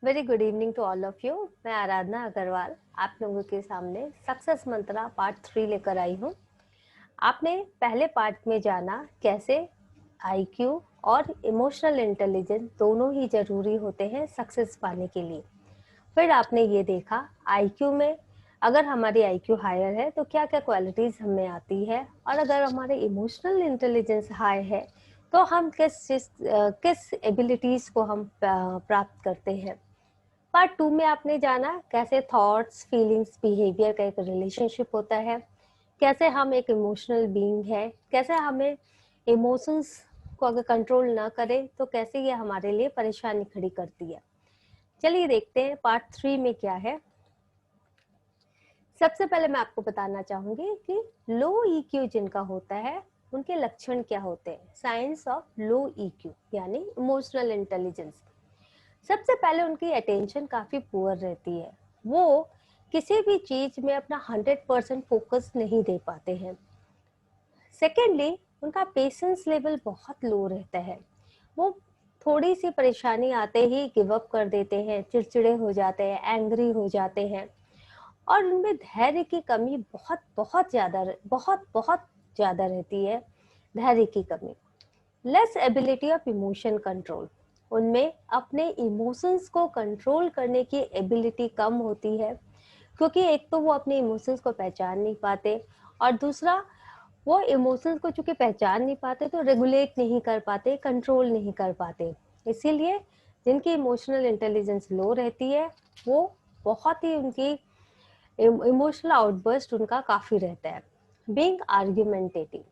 Very good evening to all of you. मैं आराधना अग्रवाल आप लोगों के सामने सक्सेस मंत्रा पार्ट 3 लेकर आई हूँ। आपने पहले पार्ट में जाना कैसे आईक्यू और इमोशनल इंटेलिजेंस दोनों ही जरूरी होते हैं सक्सेस पाने के लिए। फिर आपने ये देखा आईक्यू में अगर हमारी आईक्यू हायर है तो क्या क्या क्वालिटीज हमें आती है, और अगर हमारे इमोशनल इंटेलिजेंस हाई है तो हम किस एबिलिटीज को हम प्राप्त करते हैं। पार्ट 2 में आपने जाना कैसे थॉट्स फीलिंग्स बिहेवियर का एक रिलेशनशिप होता है, कैसे हम एक इमोशनल बीइंग है, कैसे हमें इमोशंस को अगर कंट्रोल ना करें तो कैसे ये हमारे लिए परेशानी खड़ी करती है। चलिए देखते हैं पार्ट 3 में क्या है। सबसे पहले मैं आपको बताना चाहूंगी कि लो ईक्यू जिनका होता है उनके लक्षण क्या होते हैं। साइंस ऑफ लो ईक्यू यानी इमोशनल इंटेलिजेंस। सबसे पहले उनकी अटेंशन काफी पुअर रहती है। वो किसी भी चीज में अपना 100% फोकस नहीं दे पाते हैं। सेकेंडली, उनका पेशेंस लेवल बहुत लो रहता है। वो थोड़ी सी परेशानी आते ही गिव अप कर देते हैं, चिड़चिड़े हो जाते हैं, एंग्री हो जाते हैं, और उनमें धैर्य की कमी बहुत बहुत ज्यादा रहती है। धैर्य की कमी, less ability of emotion control. उनमें अपने इमोशंस को कंट्रोल करने की एबिलिटी कम होती है, क्योंकि एक तो वो अपने इमोशंस को पहचान नहीं पाते, और दूसरा वो इमोशंस को चूंकि पहचान नहीं पाते तो रेगुलेट नहीं कर पाते, कंट्रोल नहीं कर पाते। इसीलिए जिनकी इमोशनल इंटेलिजेंस लो रहती है वो बहुत ही उनकी इमोशनल आउटबर्स्ट उनका काफी रहता है। बीइंग आर्ग्यूमेंटेटिव,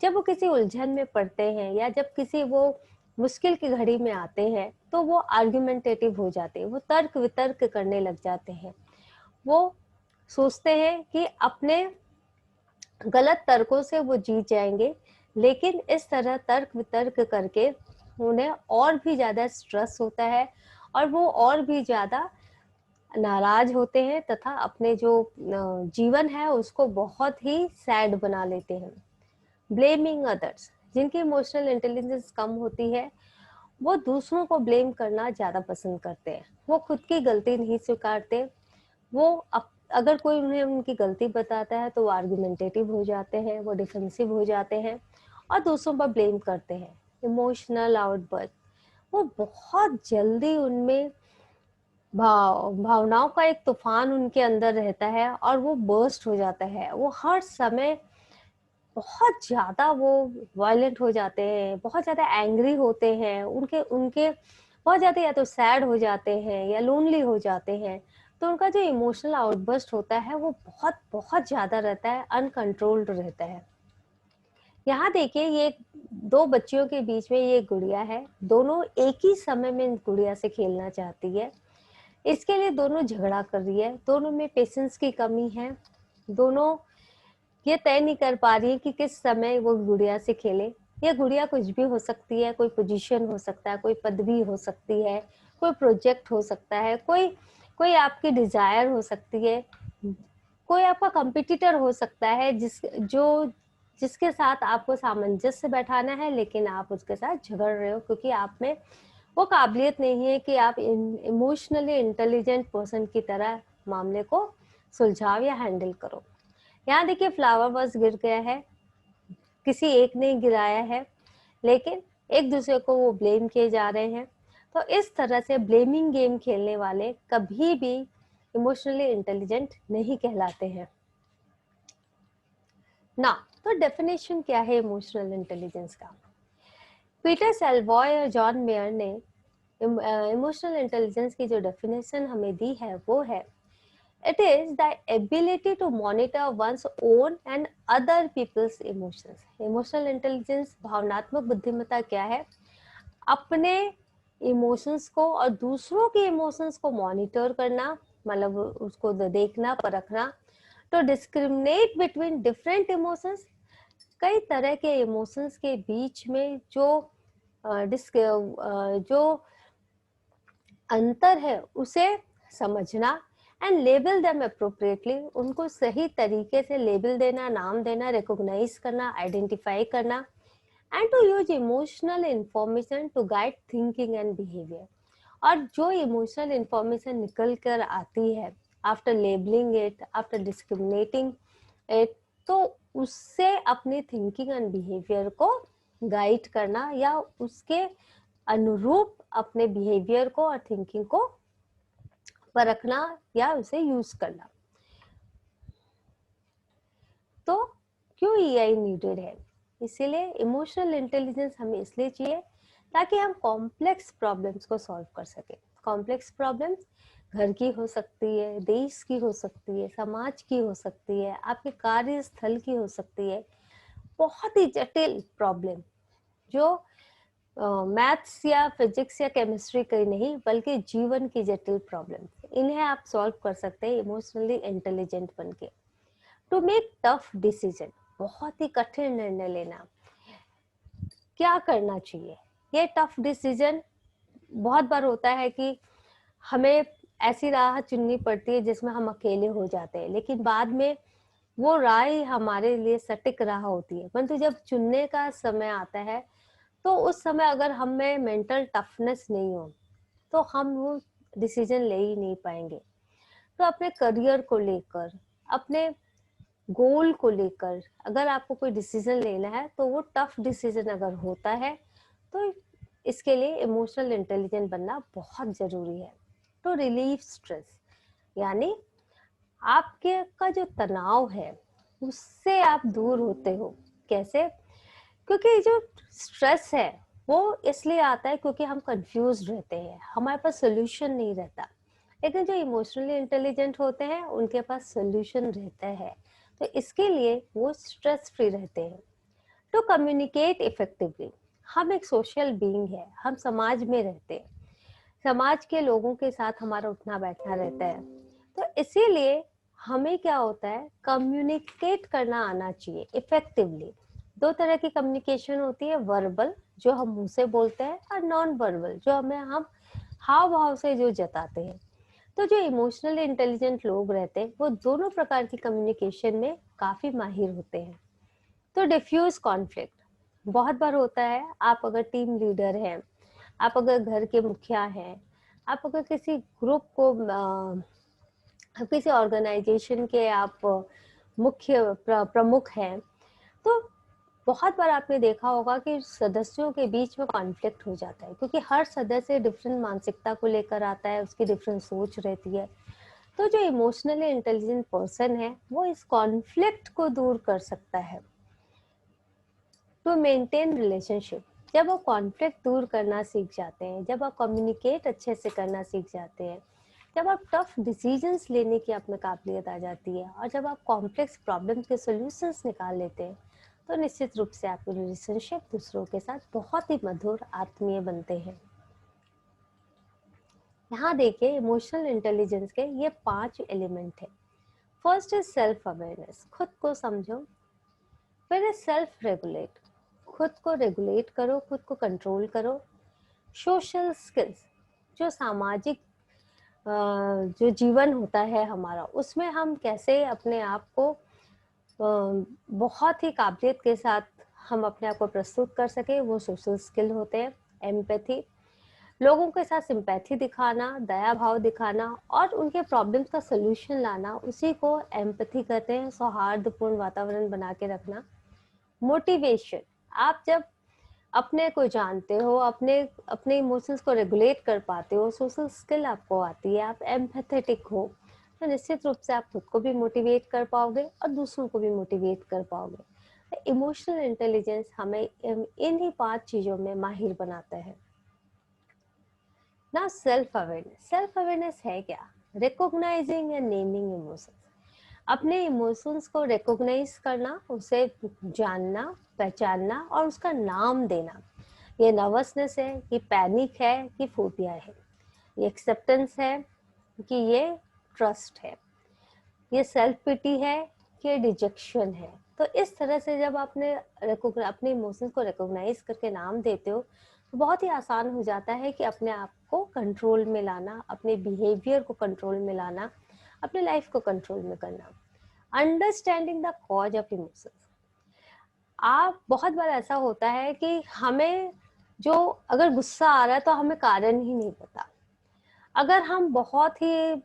जब वो किसी उलझन में पड़ते हैं या जब किसी वो मुश्किल की घड़ी में आते हैं तो वो आर्ग्यूमेंटेटिव हो जाते हैं, वो तर्क वितर्क करने लग जाते हैं। वो सोचते हैं कि अपने गलत तर्कों से वो जीत जाएंगे, लेकिन इस तरह तर्क वितर्क करके उन्हें और भी ज्यादा स्ट्रेस होता है और वो और भी ज्यादा नाराज होते हैं तथा अपने जो जीवन है उसको बहुत ही सैड बना लेते हैं। ब्लेमिंग अदर्स, जिनकी इमोशनल इंटेलिजेंस कम होती है वो दूसरों को ब्लेम करना ज्यादा पसंद करते हैं। वो खुद की गलती नहीं स्वीकारते। वो अगर कोई उन्हें उनकी गलती बताता है तो वो आर्गुमेंटेटिव हो जाते हैं, वो डिफेंसिव हो जाते हैं और दूसरों पर ब्लेम करते हैं। इमोशनल आउटबर्स्ट, वो बहुत जल्दी उनमें भावनाओं का एक तूफान उनके अंदर रहता है और वो बर्स्ट हो जाता है। वो हर समय बहुत ज्यादा वो वायलेंट हो जाते हैं, बहुत ज्यादा एंग्री होते हैं, उनके उनके बहुत ज्यादा या तो सैड हो जाते हैं या लोनली हो जाते हैं। तो उनका जो इमोशनल आउटबर्स्ट होता है वो बहुत बहुत ज्यादा रहता है, अनकंट्रोल्ड रहता है। यहाँ देखिए ये दो बच्चियों के बीच में ये गुड़िया है, दोनों एक ही समय में गुड़िया से खेलना चाहती है। इसके लिए दोनों झगड़ा कर रही है, दोनों में पेशेंस की कमी है। दोनों ये तय नहीं कर पा रही है कि किस समय वो गुड़िया से खेले। ये गुड़िया कुछ भी हो सकती है, कोई पोजीशन हो सकता है, कोई पदवी हो सकती है, कोई प्रोजेक्ट हो सकता है, कोई कोई आपकी डिजायर हो सकती है, कोई आपका कंपटीटर हो सकता है जिसके साथ आपको सामंजस्य बैठाना है, लेकिन आप उसके साथ झगड़ रहे हो क्योंकि आप में वो काबिलियत नहीं है कि आप इमोशनली इंटेलिजेंट पर्सन की तरह मामले को सुलझाओ या हैंडल करो। यहाँ देखिए फ्लावर बस गिर गया है, किसी एक ने गिराया है, लेकिन एक दूसरे को वो ब्लेम किए जा रहे हैं। तो इस तरह से ब्लेमिंग गेम खेलने वाले कभी भी इमोशनली इंटेलिजेंट नहीं कहलाते हैं ना। तो डेफिनेशन क्या है इमोशनल इंटेलिजेंस का? पीटर सेल्वॉय और जॉन मेयर ने इमोशनल इंटेलिजेंस की जो डेफिनेशन हमें दी है वो है, it is the ability to monitor one's own and other people's emotions. Emotional intelligence भावनात्मक बुद्धिमत्ता क्या है? अपने इमोशंस को और दूसरों के इमोशंस को मॉनिटर करना, मतलब उसको देखना परखना। तो डिस्क्रिमिनेट बिटवीन डिफरेंट इमोशंस, कई तरह के इमोशंस के बीच में जो जो अंतर है उसे समझना। एंड लेबल देम अप्रोप्रिएटली, उनको सही तरीके से लेबल देना, नाम देना, रिकॉग्नाइज करना, आइडेंटिफाई करना। And to use emotional information to guide thinking and behaviour, और जो इमोशनल इंफॉर्मेशन निकल कर आती है after labelling it, after discriminating it, तो उससे अपने थिंकिंग एंड बिहेवियर को गाइड करना या उसके अनुरूप अपने बिहेवियर को और थिंकिंग को परखना या उसे यूज करना। तो क्यों ईआई नीडेड है? इसीलिए इमोशनल इंटेलिजेंस हमें इसलिए चाहिए ताकि हम कॉम्प्लेक्स प्रॉब्लम्स को सॉल्व कर सके। कॉम्प्लेक्स प्रॉब्लम्स घर की हो सकती है, देश की हो सकती है, समाज की हो सकती है, आपके कार्यस्थल की हो सकती है। बहुत ही जटिल प्रॉब्लम जो मैथ्स या फिजिक्स या केमिस्ट्री की नहीं बल्कि जीवन की जटिल प्रॉब्लम, इन्हें आप सॉल्व कर सकते हैं इमोशनली इंटेलिजेंट बन के। टू मेक टफ डिसीजन, बहुत ही कठिन निर्णय लेना, क्या करना चाहिए। ये टफ डिसीजन बहुत बार होता है कि हमें ऐसी राह चुननी पड़ती है जिसमें हम अकेले हो जाते हैं, लेकिन बाद में वो राह हमारे लिए सटीक राह होती है। परंतु जब चुनने का समय आता है तो उस समय अगर हम में मेंटल टफनेस नहीं हो तो हम वो डिसीजन ले ही नहीं पाएंगे। तो अपने करियर को लेकर, अपने गोल को लेकर अगर आपको कोई डिसीजन लेना है तो वो टफ डिसीजन अगर होता है तो इसके लिए इमोशनल इंटेलिजेंट बनना बहुत जरूरी है। तो रिलीव स्ट्रेस, यानी आपके का जो तनाव है उससे आप दूर होते हो। कैसे? क्योंकि जो स्ट्रेस है वो इसलिए आता है क्योंकि हम कंफ्यूज रहते हैं, हमारे पास सोल्यूशन नहीं रहता। लेकिन जो इमोशनली इंटेलिजेंट होते हैं उनके पास सोल्यूशन रहता है, तो इसके लिए वो स्ट्रेस फ्री रहते हैं। टू कम्युनिकेट इफेक्टिवली, हम एक सोशल बीइंग है, हम समाज में रहते हैं, समाज के लोगों के साथ हमारा उठना बैठना रहता है। तो इसीलिए हमें क्या होता है, कम्युनिकेट करना आना चाहिए इफेक्टिवली। दो तरह की कम्युनिकेशन होती है, वर्बल जो हम मुंह से बोलते हैं और नॉन वर्बल जो हमें हम हाव भाव से जो जताते हैं। तो जो इमोशनली इंटेलिजेंट लोग रहते हैं वो दोनों प्रकार की कम्युनिकेशन में काफी माहिर होते हैं। तो डिफ्यूज कॉन्फ्लिक्ट बहुत बार होता है, आप अगर टीम लीडर हैं, आप अगर घर के मुखिया हैं, आप अगर किसी ग्रुप को किसी ऑर्गेनाइजेशन के आप मुख्य प्रमुख हैं, तो बहुत बार आपने देखा होगा कि सदस्यों के बीच में कॉन्फ्लिक्ट हो जाता है क्योंकि हर सदस्य डिफरेंट मानसिकता को लेकर आता है, उसकी डिफरेंट सोच रहती है। तो जो इमोशनली इंटेलिजेंट पर्सन है वो इस कॉन्फ्लिक्ट को दूर कर सकता है। टू मेंटेन रिलेशनशिप, जब आप कॉन्फ्लिक्ट दूर करना सीख जाते हैं, जब आप कम्युनिकेट अच्छे से करना सीख जाते हैं, जब आप टफ डिसीजंस लेने की आप में काबिलियत आ जाती है और जब आप कॉम्प्लेक्स प्रॉब्लम्स के सॉल्यूशंस निकाल लेते हैं, तो निश्चित रूप से आपके रिलेशनशिप दूसरों के साथ बहुत ही मधुर आत्मीय बनते हैं। यहाँ देखिए इमोशनल इंटेलिजेंस के ये 5 एलिमेंट है। फर्स्ट इज सेल्फ अवेयरनेस, खुद को समझो। फिर इज सेल्फ रेगुलेट, खुद को रेगुलेट करो, खुद को कंट्रोल करो। सोशल स्किल्स, जो सामाजिक जो जीवन होता है हमारा, उसमें हम कैसे अपने आप को बहुत ही काबिलियत के साथ हम अपने आप को प्रस्तुत कर सके, वो सोशल स्किल होते हैं। एम्पैथी, लोगों के साथ सिंपैथी दिखाना, दया भाव दिखाना और उनके प्रॉब्लम्स का सोल्यूशन लाना, उसी को एम्पैथी कहते हैं, सौहार्दपूर्ण वातावरण बना के रखना। मोटिवेशन, आप जब अपने को जानते हो, अपने अपने इमोशंस को रेगुलेट कर पाते हो, सोशल स्किल आपको आती है, आप एम्पैथेटिक हो, तो निश्चित रूप से आप खुद को भी मोटिवेट कर पाओगे और दूसरों को भी मोटिवेट कर पाओगे। इमोशनल इंटेलिजेंस हमें इन ही 5 चीजों में माहिर बनाता है। ना सेल्फ अवेयरनेस, सेल्फ अवेयरनेस है क्या? रिकॉग्नाइजिंग एंड नेमिंग इमोशंस, अपने इमोशंस को रिकॉग्नाइज करना, उसे जानना, पहचानना और उसका नाम देना। ये नर्वसनेस है, ये पैनिक है, कि फोबिया है, ये एक्सेप्टेंस है, कि ये ट्रस्ट है, ये सेल्फ पिटी है, कि डिजेक्शन है। तो इस तरह से जब आपने अपने इमोशंस को रिकॉग्नाइज करके नाम देते हो तो बहुत ही आसान हो जाता है कि अपने आप को कंट्रोल में लाना, अपने बिहेवियर को कंट्रोल में लाना, अपने लाइफ को कंट्रोल में करना। Understanding the cause of emotions, आप बहुत बार ऐसा होता है कि हमें जो अगर गुस्सा आ रहा है तो हमें कारण ही नहीं पता, अगर हम बहुत ही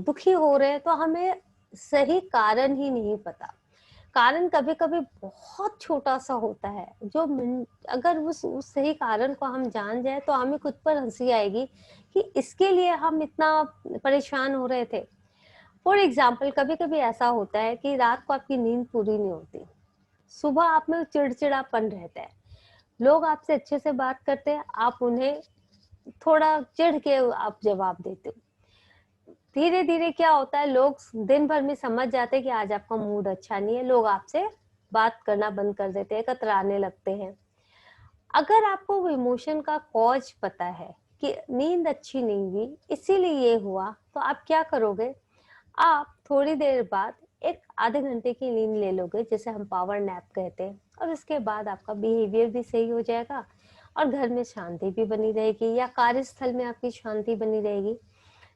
दुखी हो रहे हैं तो हमें सही कारण ही नहीं पता। कारण कभी कभी बहुत छोटा सा होता है, जो अगर उस सही कारण को हम जान जाए तो हमें खुद पर हंसी आएगी कि इसके लिए हम इतना परेशान हो रहे थे। फॉर एग्जाम्पल, कभी कभी ऐसा होता है कि रात को आपकी नींद पूरी नहीं होती, सुबह आप में चिड़चिड़ापन रहता है, लोग आपसे अच्छे से बात करते हैं, आप उन्हें थोड़ा चिढ़ के आप जवाब देते हो। धीरे धीरे क्या होता है, लोग दिन भर में समझ जाते हैं कि आज आपका मूड अच्छा नहीं है, लोग आपसे बात करना बंद कर देते हैं, कतराने लगते हैं। अगर आपको वो इमोशन का कॉज पता है कि नींद अच्छी नहीं हुई इसीलिए ये हुआ, तो आप क्या करोगे, आप थोड़ी देर बाद एक आधे घंटे की नींद ले लोगे, जिसे हम पावर नैप कहते हैं, और उसके बाद आपका बिहेवियर भी सही हो जाएगा और घर में शांति भी बनी रहेगी या कार्यस्थल में आपकी शांति बनी रहेगी।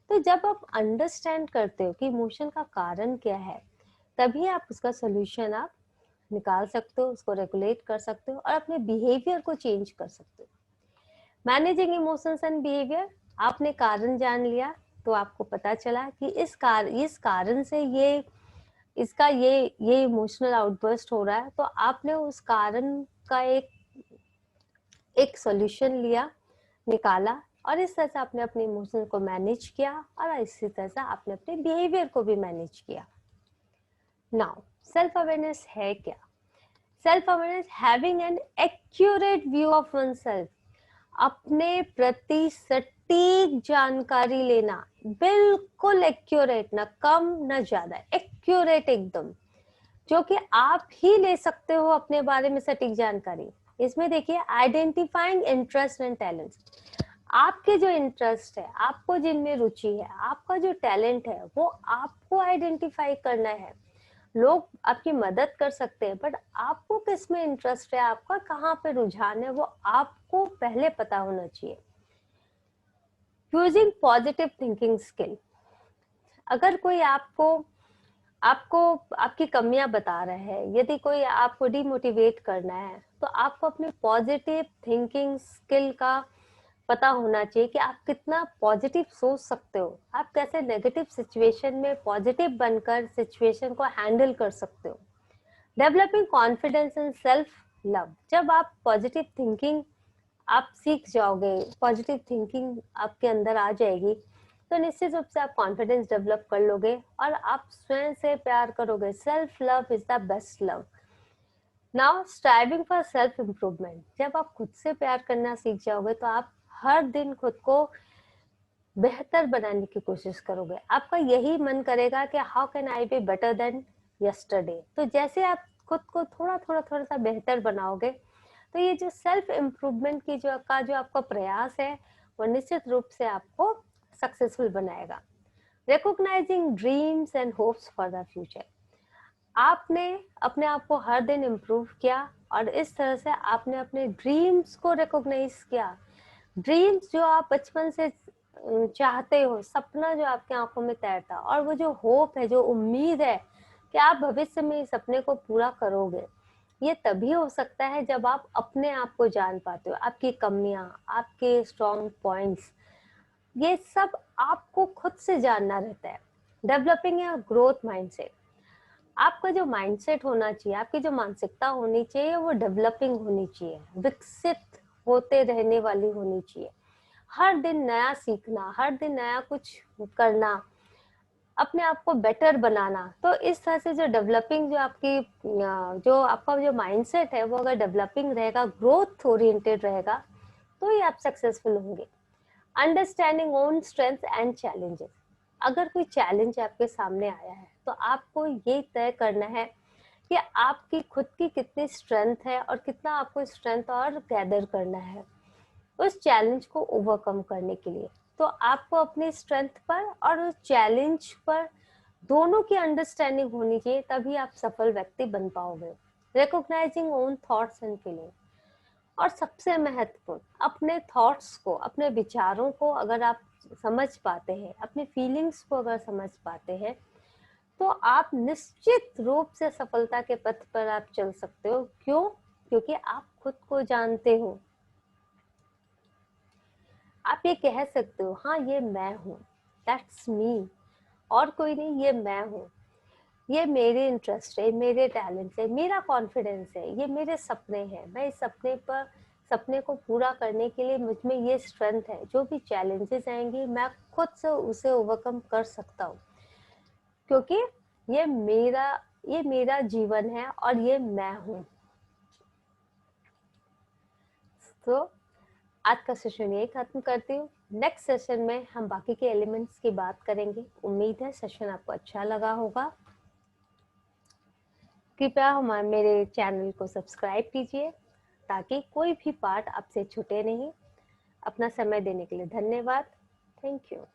तो जब आप अंडरस्टैंड करते हो कि इमोशन का कारण क्या है, तभी आप उसका सोल्यूशन आप निकाल सकते हो, उसको रेगुलेट कर सकते हो और अपने बिहेवियर को चेंज कर सकते हो। मैनेजिंग इमोशंस एंड बिहेवियर, आपने कारण जान लिया तो आपको पता चला कि इस कारण से ये इमोशनल आउटबर्स्ट हो रहा है, तो आपने उस कारण का एक सॉल्यूशन लिया, निकाला, और इस तरह से आपने अपने इमोशन को मैनेज किया और इसी तरह से आपने अपने बिहेवियर को भी मैनेज किया। नाउ सेल्फ अवेयरनेस है क्या? Self awareness having an accurate view of one self, अपने प्रति सटीक जानकारी लेना, बिल्कुल एक्यूरेट, ना कम ना ज्यादा, एक्यूरेट एकदम, जो कि आप ही ले सकते हो अपने बारे में सटीक जानकारी। इसमें देखिए, आइडेंटिफाइंग इंटरेस्ट एंड टैलेंट्स, आपके जो इंटरेस्ट है, आपको जिनमें रुचि है, आपका जो टैलेंट है, वो आपको आइडेंटिफाई करना है। लोग आपकी मदद कर सकते हैं, बट आपको किस में इंटरेस्ट है, आपका कहाँ पे रुझान है, वो आपको पहले पता होना चाहिए। यूजिंग पॉजिटिव थिंकिंग स्किल, अगर कोई आपको आपको आपकी कमियां बता रहा है, यदि कोई आपको डिमोटिवेट करना है, तो आपको अपने पॉजिटिव थिंकिंग स्किल का पता होना चाहिए कि आप कितना पॉजिटिव सोच सकते हो, आप कैसे नेगेटिव सिचुएशन में पॉजिटिव बनकर सिचुएशन को हैंडल कर सकते हो। Developing confidence and self love, जब आप पॉजिटिव थिंकिंग आप सीख जाओगे, पॉजिटिव थिंकिंग आपके अंदर आ जाएगी, तो निश्चित रूप से आप कॉन्फिडेंस डेवलप कर लोगे और आप स्वयं से प्यार करोगे। Self love is the best love. Now striving for self improvement, जब आप खुद से प्यार करना सीख जाओगे तो आप हर दिन खुद को बेहतर बनाने की कोशिश करोगे। आपका यही मन करेगा कि how can I be better than yesterday. तो जैसे आप खुद को थोड़ा सा बेहतर बनाओगे, तो ये जो सेल्फ इम्प्रूवमेंट की जो आपका प्रयास है, वो निश्चित रूप से आपको सक्सेसफुल बनाएगा। Recognising dreams and hopes for the future, आपने अपने आप को हर दिन इम्प्रूव किया और इस तरह से आपने अपने ड्रीम्स को रिकॉग्नाइज किया। ड्रीम्स जो आप बचपन से चाहते हो, सपना जो आपके आंखों में तैरता, और वो जो होप है, जो उम्मीद है कि आप भविष्य में इस सपने को पूरा करोगे, ये तभी हो सकता है जब आप अपने आप को जान पाते हो, आपकी कमियां, आपके स्ट्रॉन्ग पॉइंट्स, ये सब आपको खुद से जानना रहता है। डेवलपिंग ए ग्रोथ माइंडसेट, आपका जो माइंडसेट होना चाहिए, आपकी जो मानसिकता होनी चाहिए, वो डेवलपिंग होनी चाहिए, विकसित होते रहने वाली होनी चाहिए। हर दिन नया सीखना, हर दिन नया कुछ करना, अपने आप को बेटर बनाना। तो इस तरह से जो डेवलपिंग जो आपका जो माइंडसेट है, वो अगर डेवलपिंग रहेगा, ग्रोथ ओरिएंटेड रहेगा, तो ही आप सक्सेसफुल होंगे। Understanding own strength and challenges, अगर कोई चैलेंज आपके सामने आया है, तो आपको ये तय करना है कि आपकी खुद की कितनी स्ट्रेंथ है और कितना आपको स्ट्रेंथ और गैदर करना है उस चैलेंज को ओवरकम करने के लिए। तो आपको अपनी स्ट्रेंथ पर और उस चैलेंज पर दोनों की अंडरस्टैंडिंग होनी चाहिए, तभी आप सफल व्यक्ति बन पाओगे। Recognising own thoughts and feeling, और सबसे महत्वपूर्ण, अपने थॉट्स को, अपने विचारों को अगर आप समझ पाते हैं, अपने फीलिंग्स को अगर समझ पाते हैं, तो आप निश्चित रूप से सफलता के पथ पर आप चल सकते हो। क्यों? क्योंकि आप खुद को जानते हो। आप ये कह सकते हो, हाँ ये मैं हूँ, दैट्स मी, और कोई नहीं, ये मैं हूँ, ये मेरे इंटरेस्ट है, मेरे टैलेंट है, मेरा कॉन्फिडेंस है, ये मेरे सपने हैं, मैं इस सपने को पूरा करने के लिए मुझ में ये स्ट्रेंथ है, जो भी चैलेंजेस आएंगे मैं खुद से उसे ओवरकम कर सकता हूँ, क्योंकि ये मेरा ये मेरा जीवन है और ये मैं हूँ। तो आज का सेशन यही खत्म करती हूँ। नेक्स्ट सेशन में हम बाकी के एलिमेंट्स की बात करेंगे। उम्मीद है सेशन आपको अच्छा लगा होगा। कृपया हमारे मेरे चैनल को सब्सक्राइब कीजिए ताकि कोई भी पार्ट आपसे छूटे नहीं। अपना समय देने के लिए धन्यवाद। Thank you.